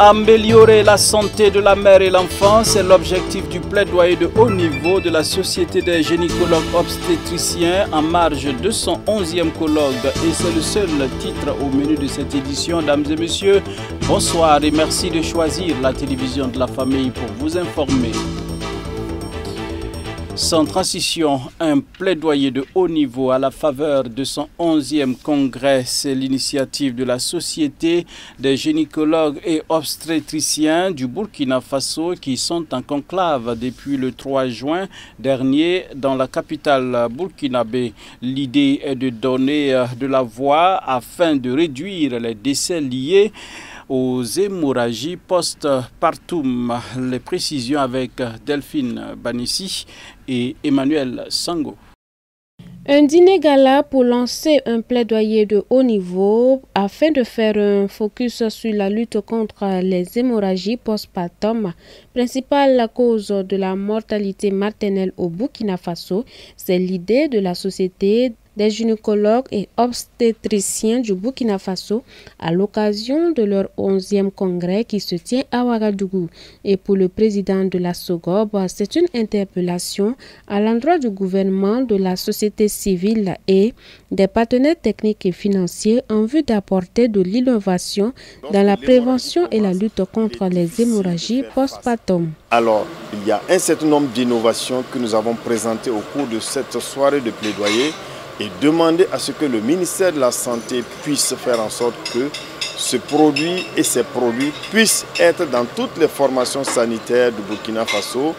Améliorer la santé de la mère et l'enfant, c'est l'objectif du plaidoyer de haut niveau de la Société des gynécologues obstétriciens en marge de son 11e colloque. Et c'est le seul titre au menu de cette édition. Mesdames et messieurs, bonsoir et merci de choisir la télévision de la famille pour vous informer. Sans transition, un plaidoyer de haut niveau à la faveur de son 11e congrès. C'est l'initiative de la Société des gynécologues et obstétriciens du Burkina Faso qui sont en conclave depuis le 3 juin dernier dans la capitale burkinabé. L'idée est de donner de la voix afin de réduire les décès liés aux hémorragies post-partum. Les précisions avec Delphine Banissi et Emmanuel Sango. Un dîner gala pour lancer un plaidoyer de haut niveau afin de faire un focus sur la lutte contre les hémorragies post-partum, principale cause de la mortalité maternelle au Burkina Faso. C'est l'idée de la Société des gynécologues et obstétriciens du Burkina Faso à l'occasion de leur 11e congrès qui se tient à Ouagadougou. Et pour le président de la SOGOB, c'est une interpellation à l'endroit du gouvernement, de la société civile et des partenaires techniques et financiers en vue d'apporter de l'innovation dans la prévention et la lutte contre les hémorragies post-partum. Alors, il y a un certain nombre d'innovations que nous avons présentées au cours de cette soirée de plaidoyer et demander à ce que le ministère de la Santé puisse faire en sorte que ce produit et ces produits puissent être dans toutes les formations sanitaires du Burkina Faso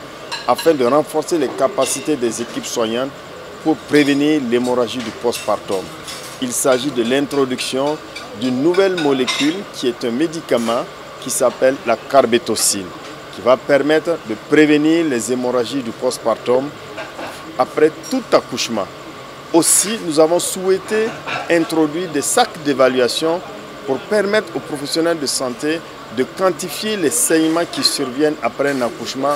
afin de renforcer les capacités des équipes soignantes pour prévenir l'hémorragie du postpartum. Il s'agit de l'introduction d'une nouvelle molécule qui est un médicament qui s'appelle la carbétocine, qui va permettre de prévenir les hémorragies du postpartum après tout accouchement. Aussi, nous avons souhaité introduire des sacs d'évaluation pour permettre aux professionnels de santé de quantifier les saignements qui surviennent après un accouchement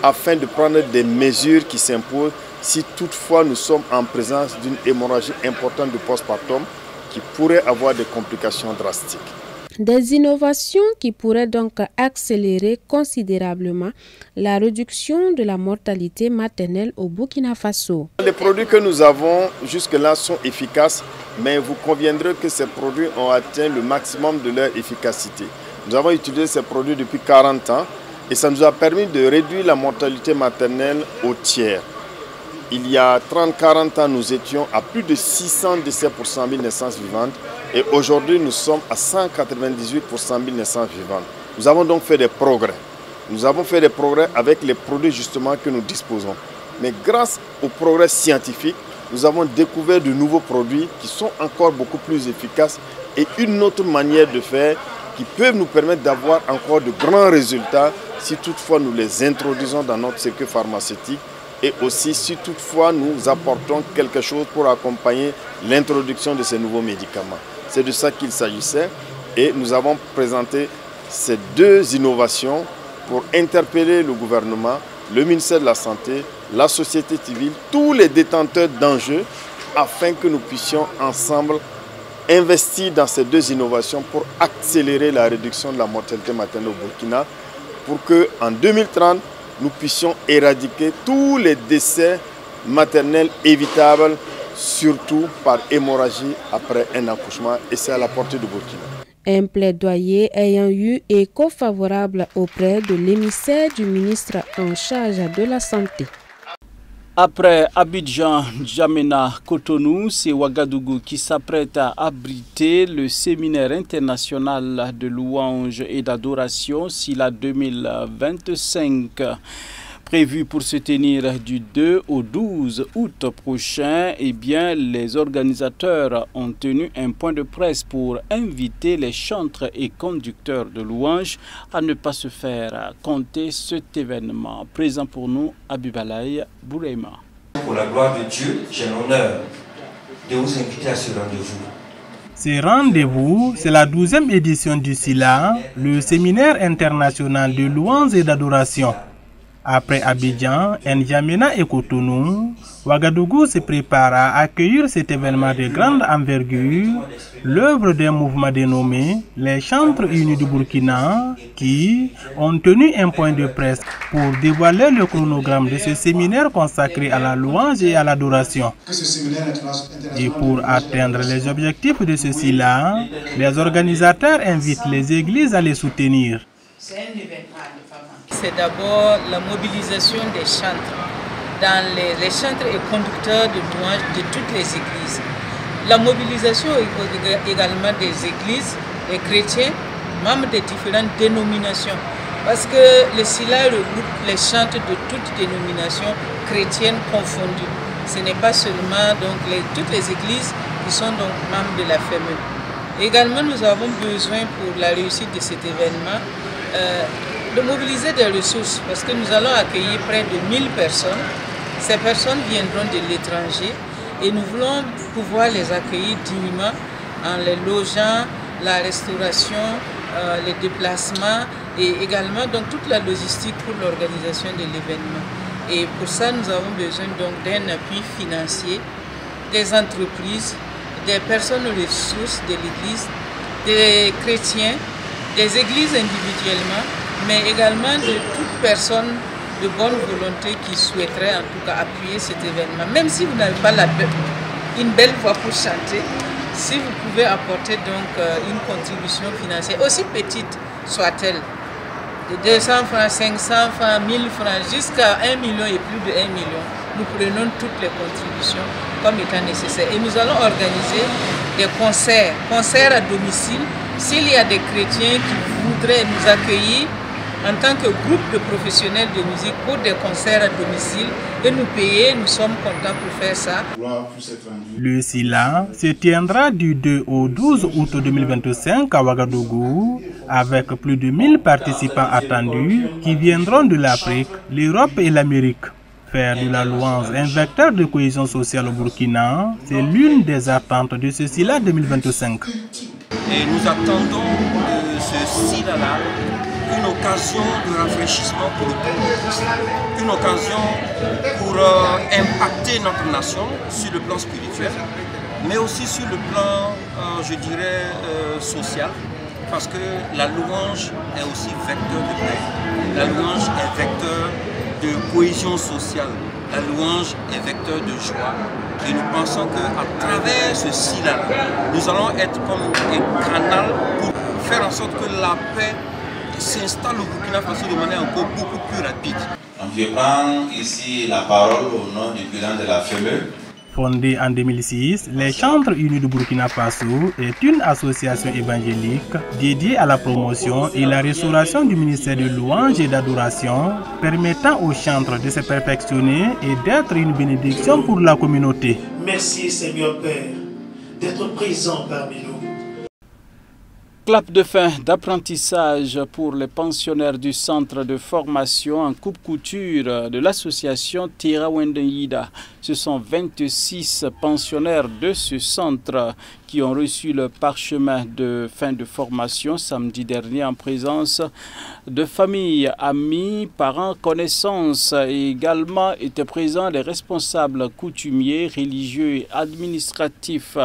afin de prendre des mesures qui s'imposent si toutefois nous sommes en présence d'une hémorragie importante du postpartum qui pourrait avoir des complications drastiques. Des innovations qui pourraient donc accélérer considérablement la réduction de la mortalité maternelle au Burkina Faso. Les produits que nous avons jusque-là sont efficaces, mais vous conviendrez que ces produits ont atteint le maximum de leur efficacité. Nous avons utilisé ces produits depuis 40 ans et ça nous a permis de réduire la mortalité maternelle au tiers. Il y a 30-40 ans, nous étions à plus de 600 décès pour 100 000 naissances vivantes. Et aujourd'hui, nous sommes à 198 pour 100 000 naissances vivantes. Nous avons donc fait des progrès. Nous avons fait des progrès avec les produits justement que nous disposons. Mais grâce aux progrès scientifiques, nous avons découvert de nouveaux produits qui sont encore beaucoup plus efficaces et une autre manière de faire qui peuvent nous permettre d'avoir encore de grands résultats si toutefois nous les introduisons dans notre circuit pharmaceutique. Et aussi si toutefois nous apportons quelque chose pour accompagner l'introduction de ces nouveaux médicaments. C'est de ça qu'il s'agissait et nous avons présenté ces deux innovations pour interpeller le gouvernement, le ministère de la Santé, la société civile, tous les détenteurs d'enjeux afin que nous puissions ensemble investir dans ces deux innovations pour accélérer la réduction de la mortalité maternelle au Burkina pour qu'en 2030, nous puissions éradiquer tous les décès maternels évitables, surtout par hémorragie après un accouchement, et c'est à la portée du Burkina. Un plaidoyer ayant eu écho favorable auprès de l'émissaire du ministre en charge de la Santé. Après Abidjan, N'Djamena, Cotonou, c'est Ouagadougou qui s'apprête à abriter le séminaire international de louanges et d'adoration SILA 2025. Prévu pour se tenir du 2 au 12 août prochain, eh bien, les organisateurs ont tenu un point de presse pour inviter les chantres et conducteurs de louanges à ne pas se faire compter cet événement. Présent pour nous, Abibalaï Boureima. Pour la gloire de Dieu, j'ai l'honneur de vous inviter à ce rendez-vous. Ce rendez-vous, c'est la 12e édition du SILA, le séminaire international de louanges et d'adoration. Après Abidjan, N'Djamena et Cotonou, Ouagadougou se prépare à accueillir cet événement de grande envergure, l'œuvre d'un mouvement dénommé les Chantres Unis du Burkina, qui ont tenu un point de presse pour dévoiler le chronogramme de ce séminaire consacré à la louange et à l'adoration. Et pour atteindre les objectifs de ceci-là, les organisateurs invitent les églises à les soutenir. C'est d'abord la mobilisation des chantres dans les chantres et conducteurs de louanges de toutes les églises. La mobilisation également des églises, des chrétiens, membres des différentes dénominations. Parce que le SILA regroupe les chantres de toutes dénominations chrétiennes confondues. Ce n'est pas seulement donc toutes les églises qui sont donc membres de la FEME. Également, nous avons besoin pour la réussite de cet événement de mobiliser des ressources parce que nous allons accueillir près de 1000 personnes. Ces personnes viendront de l'étranger et nous voulons pouvoir les accueillir dignement en les logeant, la restauration, les déplacements et également donc toute la logistique pour l'organisation de l'événement. Et pour ça, nous avons besoin donc d'un appui financier des entreprises, des personnes ressources de l'Église, des chrétiens, des églises individuellement, mais également de toute personne de bonne volonté qui souhaiterait en tout cas appuyer cet événement. Même si vous n'avez pas une belle voix pour chanter, si vous pouvez apporter donc une contribution financière, aussi petite soit-elle, de 200 francs, 500 francs, 1000 francs, jusqu'à 1 million et plus de 1 million, nous prenons toutes les contributions comme étant nécessaires. Et nous allons organiser des concerts à domicile. S'il y a des chrétiens qui voudraient nous accueillir en tant que groupe de professionnels de musique pour des concerts à domicile et nous payer, nous sommes contents pour faire ça. Le SILA se tiendra du 2 au 12 août 2025 à Ouagadougou avec plus de 1000 participants attendus qui viendront de l'Afrique, l'Europe et l'Amérique. Faire de la louange un vecteur de cohésion sociale au Burkina, c'est l'une des attentes de ce SILA 2025. Et nous attendons de ce SILA-là une occasion de rafraîchissement pour le peuple, une occasion pour impacter notre nation sur le plan spirituel, mais aussi sur le plan, je dirais, social, parce que la louange est aussi vecteur de paix, la louange est vecteur de cohésion sociale, la louange est vecteur de joie. Et nous pensons qu'à travers ce SILA, nous allons être comme un canal pour faire en sorte que la paix s'installe au Burkina Faso de manière encore beaucoup plus rapide. Je prends ici la parole au nom du président de la FEME. Fondée en 2006, les Chantres Unis du Burkina Faso est une association évangélique dédiée à la promotion et la restauration du ministère de louange et d'adoration, permettant aux chantres de se perfectionner et d'être une bénédiction pour la communauté. Merci Seigneur Père d'être présent parmi nous. Clap de fin d'apprentissage pour les pensionnaires du centre de formation en coupe-couture de l'association Tira Wendeyida. Ce sont 26 pensionnaires de ce centre qui ont reçu le parchemin de fin de formation samedi dernier en présence de familles, amis, parents, connaissances. Et également étaient présents les responsables coutumiers, religieux et administratifs.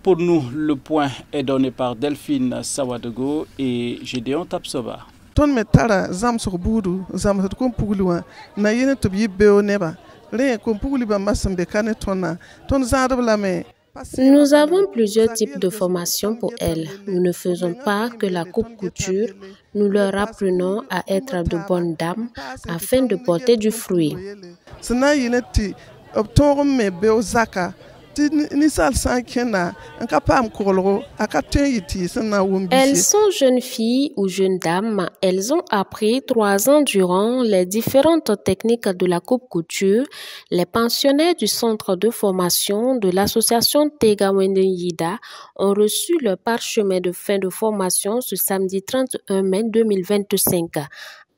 Pour nous, le point est donné par Delphine Sawadogo et Gédéon Tapsoba. Nous avons plusieurs types de formations pour elles. Nous ne faisons pas que la coupe-couture. Nous leur apprenons à être de bonnes dames afin de porter du fruit. Elles sont jeunes filles ou jeunes dames. Elles ont appris 3 ans durant les différentes techniques de la coupe-couture. Les pensionnaires du centre de formation de l'association Tega Wendeyida ont reçu le parchemin de fin de formation ce samedi 31 mai 2025.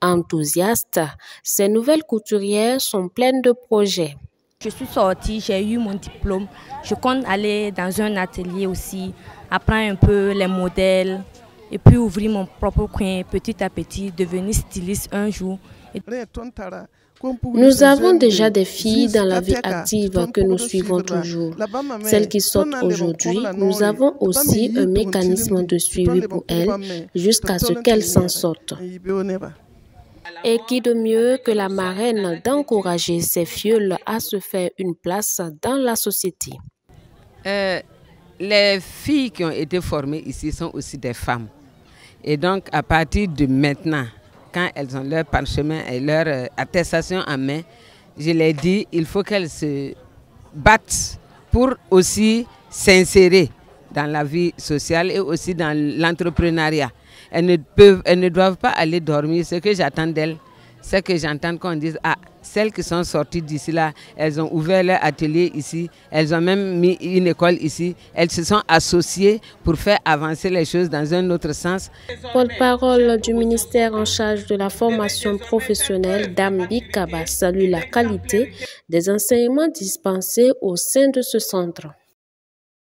Enthousiastes, ces nouvelles couturières sont pleines de projets. Je suis sortie, j'ai eu mon diplôme. Je compte aller dans un atelier aussi, apprendre un peu les modèles et puis ouvrir mon propre coin petit à petit, devenir styliste un jour Nous avons déjà des filles dans la vie active que nous suivons toujours. Celles qui sortent aujourd'hui, nous avons aussi un mécanisme de suivi pour elles jusqu'à ce qu'elles s'en sortent. Et qui de mieux que la marraine d'encourager ces fioles à se faire une place dans la société? Les filles qui ont été formées ici sont aussi des femmes. Et donc à partir de maintenant, quand elles ont leur parchemin et leur attestation en main, je les dis, il faut qu'elles se battent pour aussi s'insérer dans la vie sociale et aussi dans l'entrepreneuriat. Elles ne doivent pas aller dormir. Ce que j'attends d'elles, c'est que j'entends qu'on dise, ah, celles qui sont sorties d'ici là, elles ont ouvert leur atelier ici, elles ont même mis une école ici, elles se sont associées pour faire avancer les choses dans un autre sens. Porte-parole du ministère en charge de la formation professionnelle, Dame Bikaba, salue la qualité des enseignements dispensés au sein de ce centre.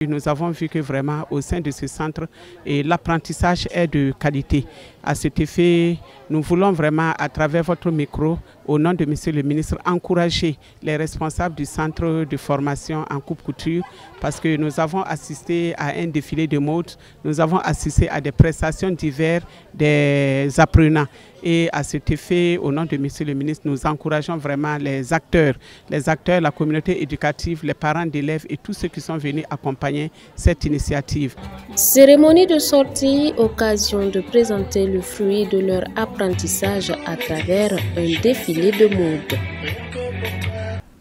Nous avons vu que vraiment au sein de ce centre, l'apprentissage est de qualité. À cet effet, nous voulons vraiment à travers votre micro, au nom de Monsieur le ministre, encourager les responsables du centre de formation en coupe-couture parce que nous avons assisté à un défilé de mode, nous avons assisté à des prestations diverses des apprenants. Et à cet effet, au nom de Monsieur le ministre, nous encourageons vraiment les acteurs, la communauté éducative, les parents d'élèves et tous ceux qui sont venus accompagner cette initiative. Cérémonie de sortie, occasion de présenter le fruit de leur apprentissage à travers un défilé de mode.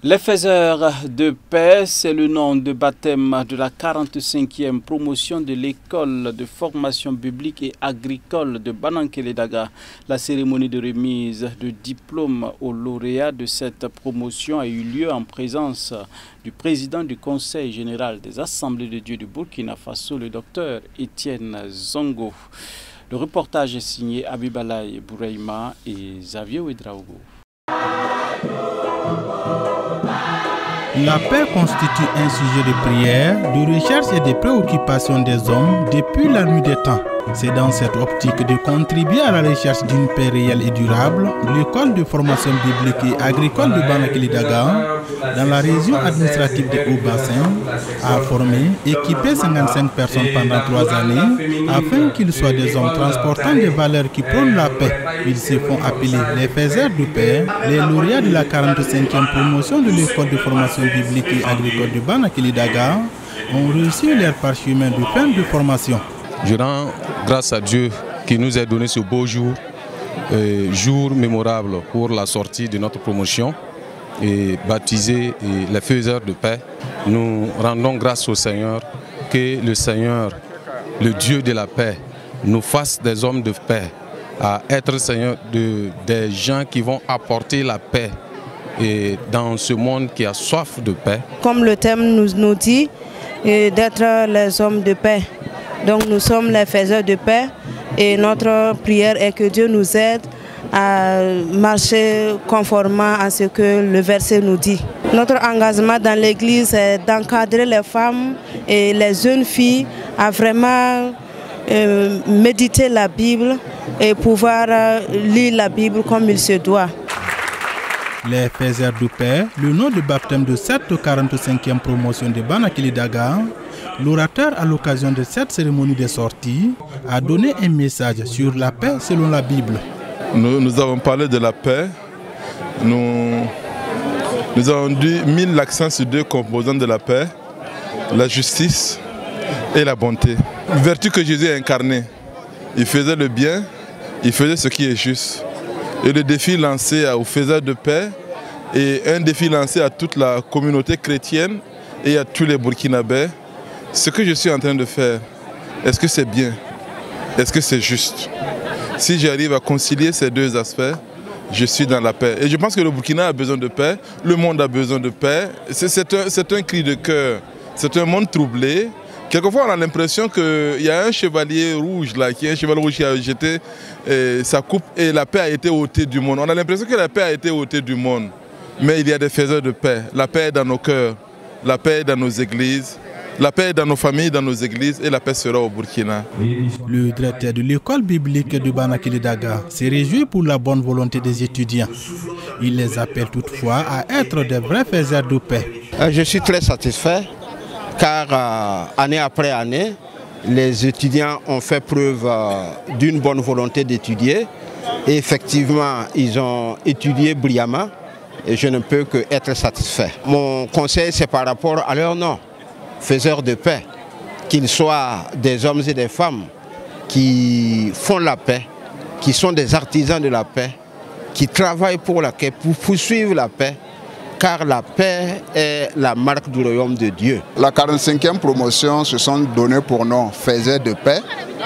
Les faiseurs de paix, c'est le nom de baptême de la 45e promotion de l'école de formation biblique et agricole de Banankeledaga. La cérémonie de remise de diplôme aux lauréats de cette promotion a eu lieu en présence du président du Conseil général des Assemblées de Dieu du Burkina Faso, le docteur Étienne Zongo. Le reportage est signé Abibalaï Boureima et Xavier Ouedraogo. La paix constitue un sujet de prière, de recherche et de préoccupation des hommes depuis la nuit des temps. C'est dans cette optique de contribuer à la recherche d'une paix réelle et durable, l'école de formation biblique et agricole de Banankeledaga, dans la région administrative de Haut-Bassin, a formé, équipé 55 personnes pendant 3 années, afin qu'ils soient des hommes transportant des valeurs qui prônent la paix. Ils se font appeler les faiseurs de paix. Les lauréats de la 45e promotion de l'école de formation biblique et agricole de Banankeledaga ont reçu leur parchemin de fin de formation. Je rends grâce à Dieu qui nous a donné ce beau jour, jour mémorable pour la sortie de notre promotion et baptisé les faiseurs de paix. Nous rendons grâce au Seigneur, que le Seigneur, le Dieu de la paix, nous fasse des hommes de paix, à être Seigneur des gens qui vont apporter la paix et dans ce monde qui a soif de paix. Comme le thème nous dit, d'être les hommes de paix. Donc nous sommes les faiseurs de paix et notre prière est que Dieu nous aide à marcher conformément à ce que le verset nous dit. Notre engagement dans l'église est d'encadrer les femmes et les jeunes filles à vraiment méditer la Bible et pouvoir lire la Bible comme il se doit. Les faiseurs de paix, le nom de baptême de cette 45e promotion de Banankeledaga, l'orateur à l'occasion de cette cérémonie de sortie a donné un message sur la paix selon la Bible. Nous avons parlé de la paix, nous avons mis l'accent sur 2 composantes de la paix, la justice et la bonté. Vertu que Jésus a incarnée, il faisait le bien, il faisait ce qui est juste. Et le défi lancé aux faiseurs de paix et un défi lancé à toute la communauté chrétienne et à tous les Burkinabés. Ce que je suis en train de faire, est-ce que c'est bien? Est-ce que c'est juste? Si j'arrive à concilier ces 2 aspects, je suis dans la paix. Et je pense que le Burkina a besoin de paix, le monde a besoin de paix. C'est un cri de cœur, c'est un monde troublé. Quelquefois, on a l'impression qu'il y a un chevalier rouge là, qui a jeté sa coupe et la paix a été ôtée du monde. On a l'impression que la paix a été ôtée du monde. Mais il y a des faiseurs de paix. La paix est dans nos cœurs, la paix est dans nos églises, La paix est dans nos familles, dans nos églises et la paix sera au Burkina. Le directeur de l'école biblique de Banakili-Daga s'est réjoui pour la bonne volonté des étudiants. Il les appelle toutefois à être des vrais faiseurs de paix. Je suis très satisfait car année après année, les étudiants ont fait preuve d'une bonne volonté d'étudier. Et effectivement, ils ont étudié brillamment et je ne peux que être satisfait. Mon conseil, c'est par rapport à leur nom, faiseurs de paix, qu'ils soient des hommes et des femmes qui font la paix, qui sont des artisans de la paix, qui travaillent pour la paix, pour poursuivre la paix, car la paix est la marque du royaume de Dieu. La 45e promotion se sont donnés pour nom faiseurs de paix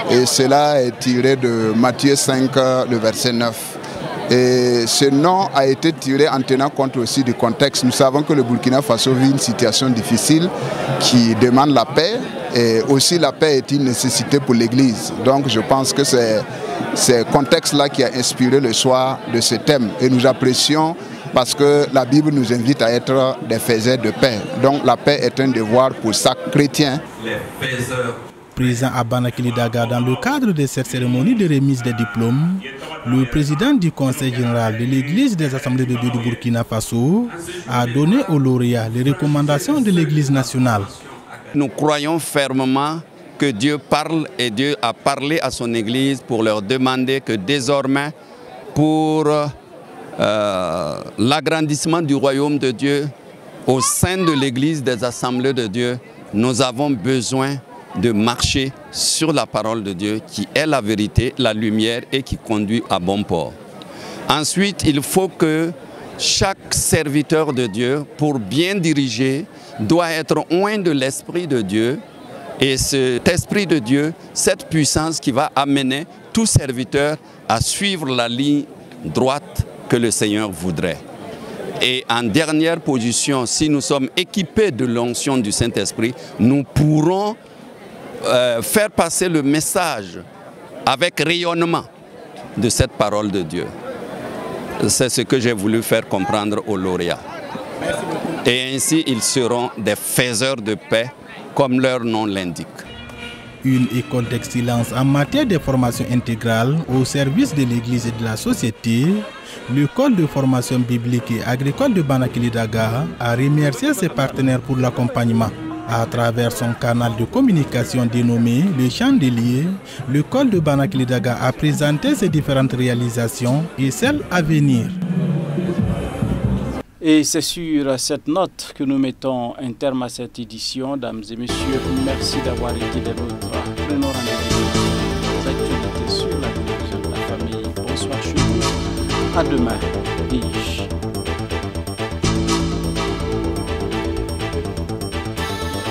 et cela est tiré de Matthieu 5, le verset 9. Et ce nom a été tiré en tenant compte aussi du contexte. Nous savons que le Burkina Faso vit une situation difficile qui demande la paix et aussi la paix est une nécessité pour l'Église. Donc je pense que c'est ce contexte-là qui a inspiré le choix de ce thème et nous apprécions parce que la Bible nous invite à être des faiseurs de paix. Donc la paix est un devoir pour chaque chrétien. Présent à Banakili-Daga dans le cadre de cette cérémonie de remise des diplômes, le président du Conseil général de l'Église des Assemblées de Dieu du Burkina Faso a donné aux lauréats les recommandations de l'Église nationale. Nous croyons fermement que Dieu parle et Dieu a parlé à son Église pour leur demander que désormais, pour l'agrandissement du royaume de Dieu au sein de l'Église des Assemblées de Dieu, nous avons besoin de marcher sur la parole de Dieu qui est la vérité, la lumière et qui conduit à bon port. Ensuite, il faut que chaque serviteur de Dieu, pour bien diriger, doit être oint de l'Esprit de Dieu. Et cet Esprit de Dieu, cette puissance qui va amener tout serviteur à suivre la ligne droite que le Seigneur voudrait. Et en dernière position, si nous sommes équipés de l'onction du Saint-Esprit, nous pourrons faire passer le message avec rayonnement de cette parole de Dieu. C'est ce que j'ai voulu faire comprendre aux lauréats. Et ainsi, ils seront des faiseurs de paix, comme leur nom l'indique. Une école d'excellence en matière de formation intégrale au service de l'Église et de la société, l'école de formation biblique et agricole de Banakili-Daga a remercié ses partenaires pour l'accompagnement. À travers son canal de communication dénommé Le Chandelier, l'école de Banakili-Daga a présenté ses différentes réalisations et celles à venir. Et c'est sur cette note que nous mettons un terme à cette édition. Dames et messieurs, merci d'avoir été des nôtres. Prenons rendez-vous pour les actualités sur la télévision de la famille. Bonsoir chez vous. À demain.